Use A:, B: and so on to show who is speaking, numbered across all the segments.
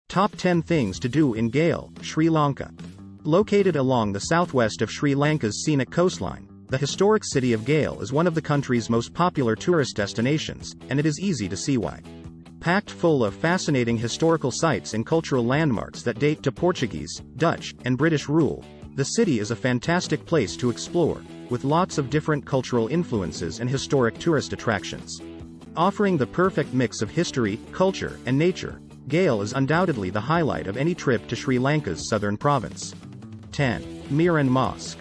A: Top 10 Things to Do in Gale, Sri Lanka. Located along the southwest of Sri Lanka's scenic coastline, the historic city of Gale is one of the country's most popular tourist destinations, and it is easy to see why. Packed full of fascinating historical sites and cultural landmarks that date to Portuguese, Dutch, and British rule, the city is a fantastic place to explore, with lots of different cultural influences and historic tourist attractions. Offering the perfect mix of history, culture, and nature, Gale is undoubtedly the highlight of any trip to Sri Lanka's southern province. 10. Miran Mosque.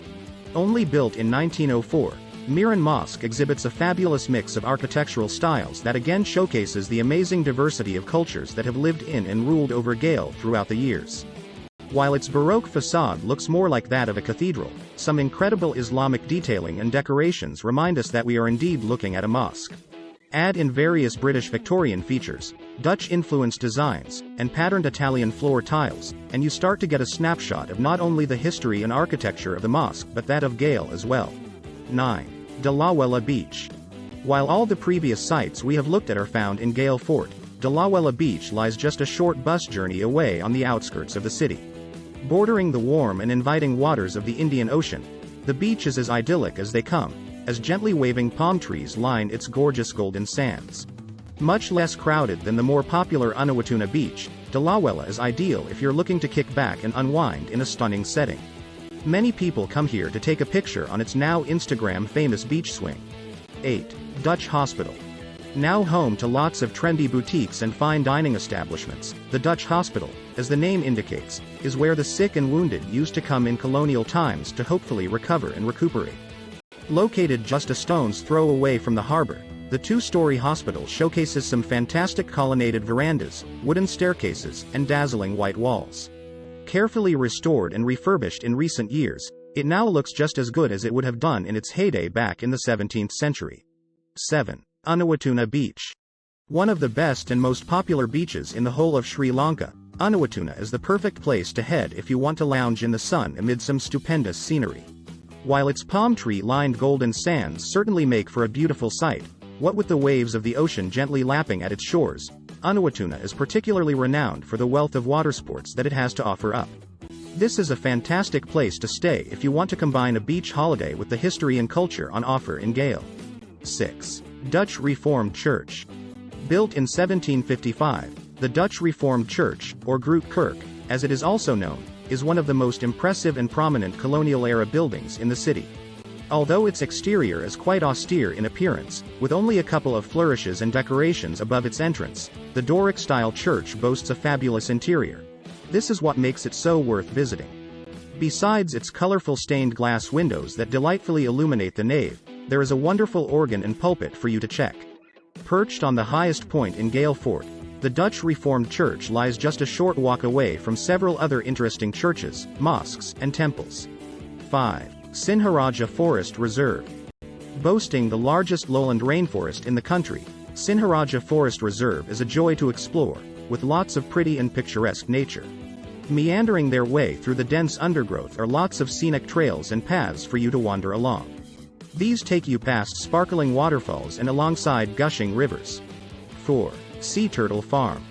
A: Only built in 1904, Miran Mosque exhibits a fabulous mix of architectural styles that again showcases the amazing diversity of cultures that have lived in and ruled over Gale throughout the years. While its Baroque facade looks more like that of a cathedral, some incredible Islamic detailing and decorations remind us that we are indeed looking at a mosque. Add in various British Victorian features, Dutch-influenced designs, and patterned Italian floor tiles, and you start to get a snapshot of not only the history and architecture of the mosque but that of Gale as well. 9. Dalawela Beach. While all the previous sites we have looked at are found in Gale Fort, Dalawela Beach lies just a short bus journey away on the outskirts of the city. Bordering the warm and inviting waters of the Indian Ocean, the beach is as idyllic as they come, as gently waving palm trees line its gorgeous golden sands. Much less crowded than the more popular Unawatuna Beach, Dalawela is ideal if you're looking to kick back and unwind in a stunning setting. Many people come here to take a picture on its now Instagram-famous beach swing. 8. Dutch Hospital. Now home to lots of trendy boutiques and fine dining establishments, the Dutch Hospital, as the name indicates, is where the sick and wounded used to come in colonial times to hopefully recover and recuperate. Located just a stone's throw away from the harbor, the two-story hospital showcases some fantastic colonnaded verandas, wooden staircases, and dazzling white walls. Carefully restored and refurbished in recent years, it now looks just as good as it would have done in its heyday back in the 17th century. 7. Unawatuna Beach. One of the best and most popular beaches in the whole of Sri Lanka, Unawatuna is the perfect place to head if you want to lounge in the sun amid some stupendous scenery. While its palm tree-lined golden sands certainly make for a beautiful sight, what with the waves of the ocean gently lapping at its shores, Unawatuna is particularly renowned for the wealth of water sports that it has to offer up. This is a fantastic place to stay if you want to combine a beach holiday with the history and culture on offer in Gale. 6. Dutch Reformed Church. Built in 1755, the Dutch Reformed Church, or Groot Kerk, as it is also known, is one of the most impressive and prominent colonial-era buildings in the city. Although its exterior is quite austere in appearance, with only a couple of flourishes and decorations above its entrance, the Doric-style church boasts a fabulous interior. This is what makes it so worth visiting. Besides its colorful stained glass windows that delightfully illuminate the nave, there is a wonderful organ and pulpit for you to check. Perched on the highest point in Gale Fort, the Dutch Reformed Church lies just a short walk away from several other interesting churches, mosques, and temples. 5. Sinharaja Forest Reserve. Boasting the largest lowland rainforest in the country, Sinharaja Forest Reserve is a joy to explore, with lots of pretty and picturesque nature. Meandering their way through the dense undergrowth are lots of scenic trails and paths for you to wander along. These take you past sparkling waterfalls and alongside gushing rivers. 4. Sea Turtle Farm.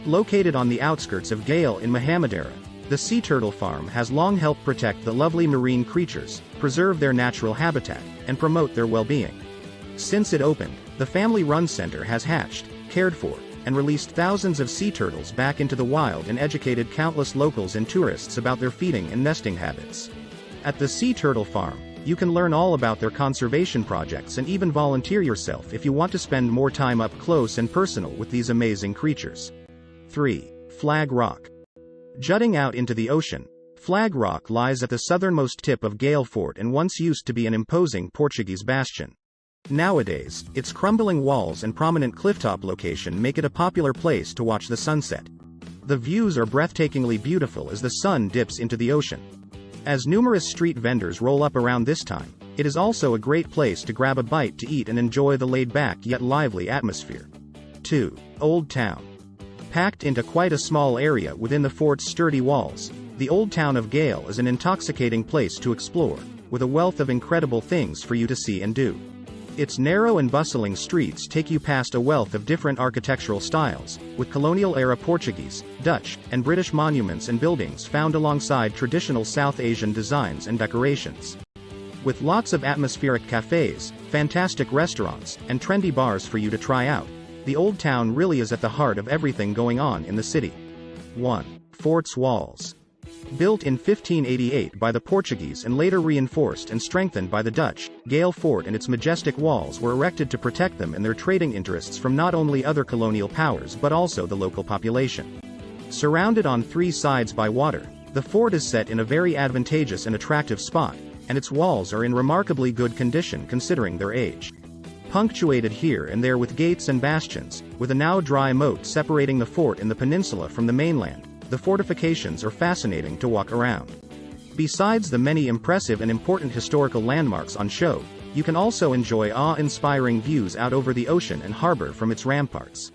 A: Located on the outskirts of Gale in Mahamadera, the Sea Turtle Farm has long helped protect the lovely marine creatures, preserve their natural habitat, and promote their well-being. Since it opened, the family-run center has hatched, cared for, and released thousands of sea turtles back into the wild and educated countless locals and tourists about their feeding and nesting habits. At the Sea Turtle Farm, you can learn all about their conservation projects and even volunteer yourself if you want to spend more time up close and personal with these amazing creatures. 3. Flag Rock. Jutting out into the ocean, Flag Rock lies at the southernmost tip of Gale Fort and once used to be an imposing Portuguese bastion. Nowadays, its crumbling walls and prominent clifftop location make it a popular place to watch the sunset. The views are breathtakingly beautiful as the sun dips into the ocean. As numerous street vendors roll up around this time, it is also a great place to grab a bite to eat and enjoy the laid-back yet lively atmosphere. 2. Old Town. Packed into quite a small area within the fort's sturdy walls, the Old Town of Gale is an intoxicating place to explore, with a wealth of incredible things for you to see and do. Its narrow and bustling streets take you past a wealth of different architectural styles, with colonial-era Portuguese, Dutch, and British monuments and buildings found alongside traditional South Asian designs and decorations. With lots of atmospheric cafes, fantastic restaurants, and trendy bars for you to try out, the Old Town really is at the heart of everything going on in the city. 1. Fort's walls. Built in 1588 by the Portuguese and later reinforced and strengthened by the Dutch, Gale Fort and its majestic walls were erected to protect them and their trading interests from not only other colonial powers but also the local population. Surrounded on three sides by water, the fort is set in a very advantageous and attractive spot, and its walls are in remarkably good condition considering their age. Punctuated here and there with gates and bastions, with a now dry moat separating the fort and the peninsula from the mainland, the fortifications are fascinating to walk around. Besides the many impressive and important historical landmarks on show, you can also enjoy awe-inspiring views out over the ocean and harbor from its ramparts.